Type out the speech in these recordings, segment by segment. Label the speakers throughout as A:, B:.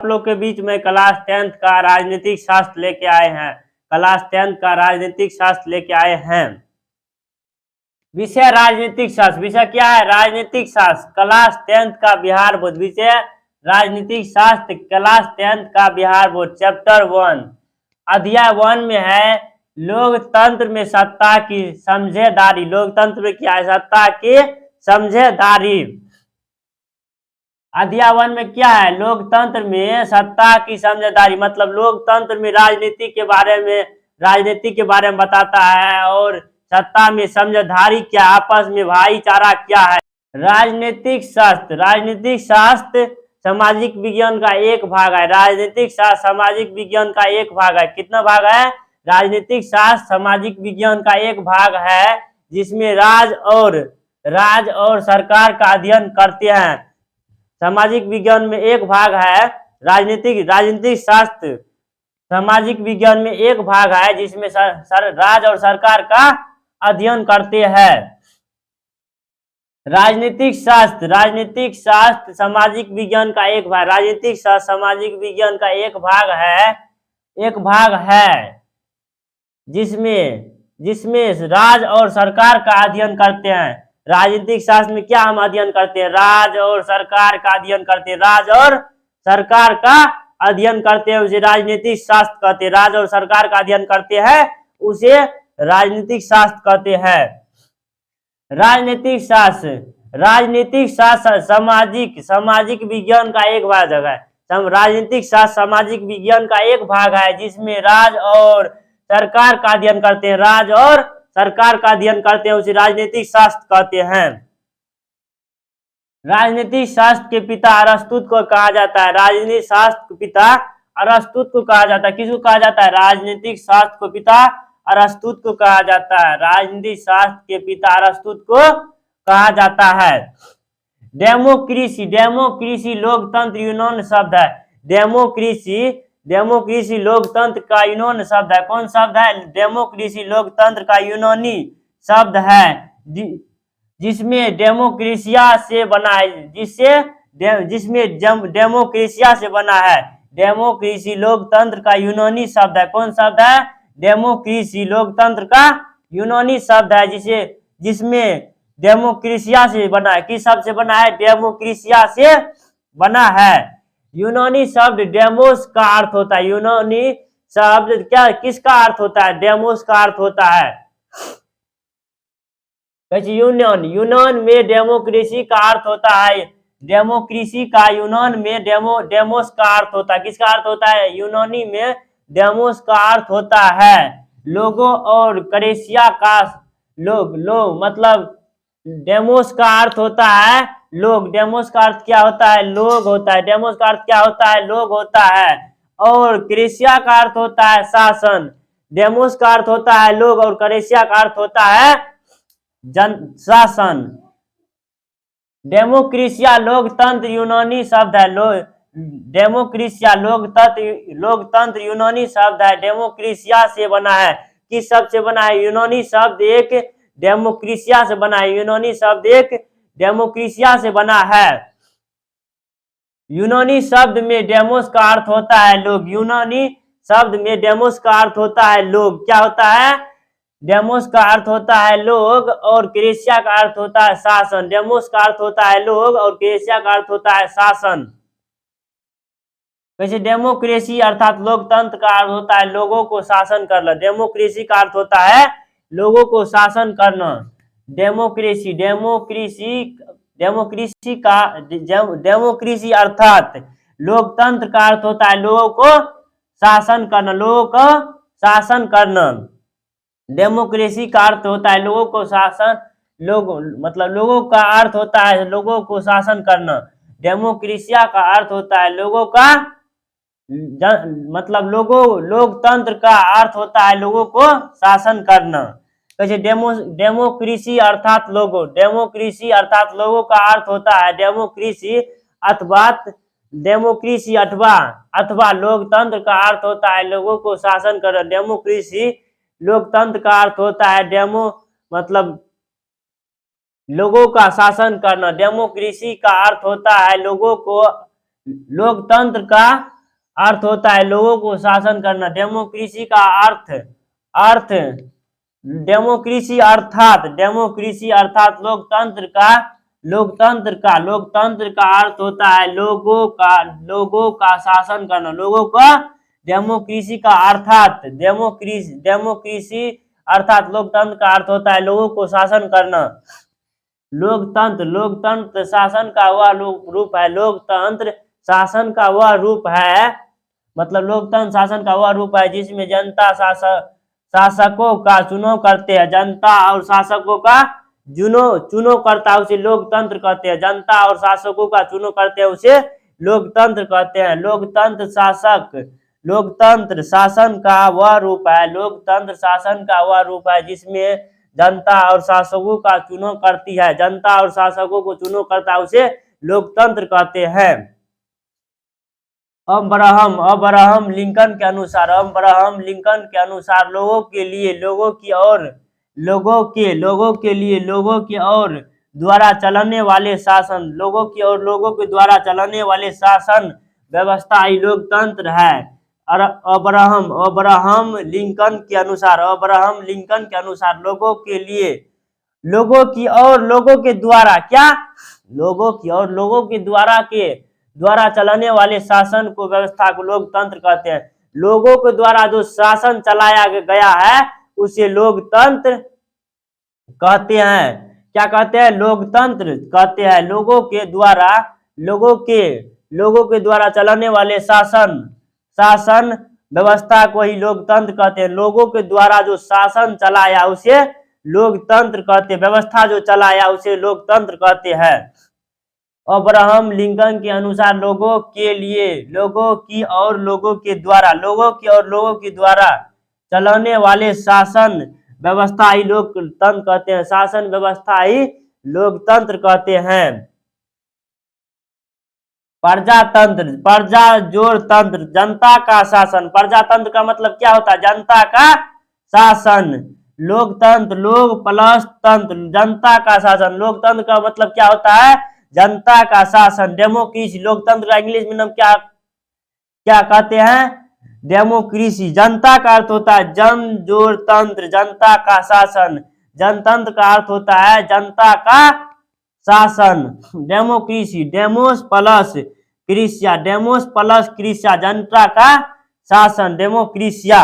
A: आप लोग के बीच में क्लास 10th का राजनीतिक शास्त्र लेके आए हैं। क्लास 10th का राजनीतिक शास्त्र लेके आए हैं। विषय राजनीतिक शास्त्र। विषय क्या है? राजनीतिक शास्त्र। क्लास 10th का बिहार बोर्ड। विषय राजनीतिक शास्त्र, क्लास 10th का बिहार बोर्ड। चैप्टर 1 अध्याय 1 में है लोकतंत्र में सत्ता की समझदारी। लोकतंत्र में क्या है? सत्ता की समझदारी। अध्याय 1 में क्या है? लोकतंत्र में सत्ता की समझदारी, मतलब लोकतंत्र में राजनीति के बारे में बताता है। और सत्ता में समझदारी क्या, आपस में भाईचारा क्या है। राजनीतिक शास्त्र। राजनीतिक शास्त्र सामाजिक विज्ञान का एक भाग है। राजनीतिक शास्त्र सामाजिक विज्ञान का एक भाग है। कितना भाग है? राजनीतिक शास्त्र सामाजिक विज्ञान का एक भाग है, जिसमें राज और सरकार का अध्ययन करते हैं। सामाजिक विज्ञान में एक भाग है राजनीतिक शास्त्र सामाजिक विज्ञान में एक भाग है, जिसमें राज और सरकार का अध्ययन करते हैं। राजनीतिक शास्त्र सामाजिक विज्ञान का एक भाग। राजनीतिक शास्त्र सामाजिक विज्ञान का एक भाग है जिसमें राज और सरकार का अध्ययन करते हैं। राजनीतिक शास्त्र में क्या हम अध्ययन करते हैं? राज और सरकार का अध्ययन करते हैं। राज और सरकार का अध्ययन करते हैं, उसे राजनीतिक शास्त्र कहते हैं। राज और सरकार का अध्ययन करते हैं, उसे राजनीतिक शास्त्र कहते हैं। राजनीतिक शास्त्र सामाजिक विज्ञान का एक भाग है। राजनीतिक शास्त्र सामाजिक विज्ञान का एक भाग है, जिसमें राज और सरकार का अध्ययन करते हैं। राज और सरकार का अध्ययन करते हैं, उसे राजनीतिक शास्त्र कहते हैं। राजनीतिक शास्त्र के पिता अरस्तु को कहा जाता है। राजनीतिक शास्त्र के पिता अरस्तु को कहा जाता है। किसको कहा जाता है? राजनीतिक शास्त्र को पिता अरस्तु को कहा जाता है। राजनीतिक शास्त्र के पिता अरस्तु को कहा जाता है। डेमोक्रेसी लोकतंत्र यूनानी शब्द है। डेमोक्रेसी लोकतंत्र का यूनानी शब्द है। कौन शब्द है? डेमोक्रेसी लोकतंत्र का यूनानी शब्द है, जिसमें डेमोक्रेसिया से बना है। जिसमें डेमोक्रेसिया से बना है। डेमोक्रेसी लोकतंत्र का यूनानी शब्द है। कौन शब्द है? डेमोक्रेसी लोकतंत्र का यूनानी शब्द है, जिसमें डेमोक्रेसिया से बना है। किस शब्द से बना है? डेमोक्रेसिया से बना है। यूनानी शब्द डेमोस का अर्थ होता है। यूनानी शब्द किसका अर्थ होता है? डेमोस का अर्थ होता है। यूनान में डेमोक्रेसी का अर्थ होता है। डेमोक्रेसी का यूनान में डेमोस का अर्थ होता है। किसका अर्थ होता है? यूनानी में डेमोस का अर्थ होता है। लोगो और क्रेसिया का मतलब डेमोस का अर्थ होता है लोग। डेमोस का अर्थ क्या होता है? लोग होता है। डेमोस का अर्थ क्या होता है? लोग होता है। और क्रेसिया का अर्थ होता है शासन। डेमोस का अर्थ होता है लोग और क्रेसिया का अर्थ होता है शासन। डेमोक्रेसिया लोकतंत्र यूनानी शब्द है। डेमोक्रेसिया लोकतंत्र यूनानी शब्द है। डेमोक्रेसिया से बना है। किस शब्द से बना है? यूनानी शब्द एक डेमोक्रेसिया से बना है। यूनानी शब्द एक डेमोक्रेसिया से बना है। यूनानी शब्द में डेमोस का अर्थ होता है लोग। यूनानी शब्द में डेमोस का अर्थ होता है लोग। क्या होता है? डेमोस का अर्थ होता है लोग और क्रेसिया का अर्थ होता है शासन। डेमोस का अर्थ होता है लोग और क्रेसिया का अर्थ होता है शासन। वैसे डेमोक्रेसी अर्थात लोकतंत्र का अर्थ होता है लोगों को शासन करना। डेमोक्रेसी का अर्थ होता है लोगों को शासन करना। डेमोक्रेसी अर्थात लोकतंत्र का अर्थ होता है लोगों को शासन करना। लोगों को शासन करना। डेमोक्रेसी का अर्थ होता है लोगों को शासन, मतलब लोगों का अर्थ होता है लोगों को शासन करना। डेमोक्रेसिया का अर्थ होता है लोगों का मतलब लोकतंत्र का अर्थ होता है लोगों को शासन करना। कैसे? डेमोक्रेसी अर्थात लोगों। डेमोक्रेसी अर्थात लोगों का अर्थ होता है डेमोक्रेसी अथवा लोकतंत्र का अर्थ होता है लोगों को शासन करना। डेमोक्रेसी लोकतंत्र का अर्थ होता है मतलब लोगों का शासन करना। डेमोक्रेसी का अर्थ होता है लोगों को लोकतंत्र का अर्थ होता है लोगों को शासन करना। डेमोक्रेसी का अर्थ अर्थ डेमोक्रेसी अर्थात लोकतंत्र का अर्थ होता है लोगों का शासन करना। लोगों का डेमोक्रेसी का अर्थात डेमोक्रेसी अर्थात लोकतंत्र का अर्थ होता है लोगों को शासन करना। लोकतंत्र शासन का वह रूप है। लोकतंत्र शासन का वह रूप है मतलब लोकतंत्र शासन का वह रूप है जिसमें जनता शासकों का चुनाव करते हैं। जनता और शासकों का चुनाव करता है उसे लोकतंत्र कहते हैं। जनता और शासकों का चुनाव करते हैं उसे लोकतंत्र कहते हैं। लोकतंत्र शासन का वह रूप है। लोकतंत्र शासन का वह रूप है जिसमें जनता और शासकों का चुनाव करती है। जनता और शासकों को चुनाव करता है उसे लोकतंत्र कहते हैं। अब्राहम लिंकन के अनुसार लोगों की और द्वारा चलने वाले शासन व्यवस्था ही लोकतंत्र है। और अब्राहम लिंकन के अनुसार लोगों की और लोगों के द्वारा द्वारा चलाने वाले शासन को व्यवस्था को लोकतंत्र कहते हैं। लोगों के द्वारा जो शासन चलाया गया है उसे लोकतंत्र कहते हैं। क्या कहते हैं? लोकतंत्र कहते हैं। लोगों के द्वारा चलाने वाले शासन व्यवस्था को ही लोकतंत्र कहते हैं। लोगों के द्वारा जो शासन चलाया उसे लोकतंत्र कहते हैं। व्यवस्था जो चलाया उसे लोकतंत्र कहते हैं। अब्राहम लिंकन के अनुसार लोगों की और लोगों के द्वारा चलाने वाले शासन व्यवस्था ही लोकतंत्र कहते हैं। शासन व्यवस्था ही लोकतंत्र कहते हैं। प्रजातंत्र जनता का शासन। प्रजातंत्र का मतलब क्या होता है? जनता का शासन। लोकतंत्र लोग प्लस तंत्र जनता का शासन। लोकतंत्र का मतलब क्या होता है? जनता का शासन। डेमोक्रेसी लोकतंत्र का इंग्लिश में नाम क्या कहते हैं? डेमोक्रेसी। जनता का अर्थ होता है तंत्र जनता का शासन। जनतंत्र का अर्थ होता है जनता का शासन। डेमोक्रेसी डेमोस प्लस क्रिसिया जनता का शासन डेमोक्रेसिया।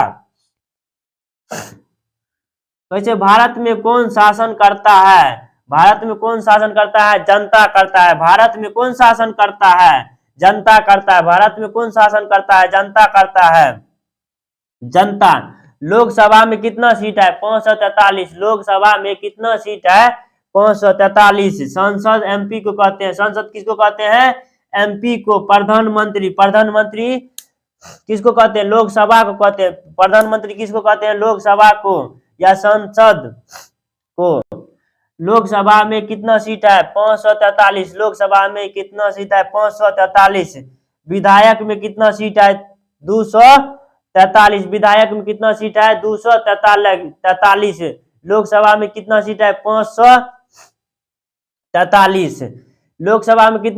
A: वैसे भारत में कौन शासन करता है? भारत में कौन शासन करता है? जनता करता है। भारत में कौन शासन करता है? जनता करता है। भारत में कौन शासन करता है? जनता करता है। जनता। लोकसभा में कितना सीट है? 543। लोकसभा में कितना सीट है? 543। संसद एमपी को कहते हैं। संसद किसको कहते हैं? एमपी को। प्रधानमंत्री किसको कहते हैं? लोकसभा को कहते हैं। प्रधानमंत्री किसको कहते हैं? लोकसभा को या संसद को। लोकसभा में कितना सीट है? 543। लोकसभा में कितना सीट है? 543। विधायक में कितना सीट है? 243। विधायक में कितना सीट है? 243। लोकसभा में कितना सीट है? 543। लोकसभा में कितना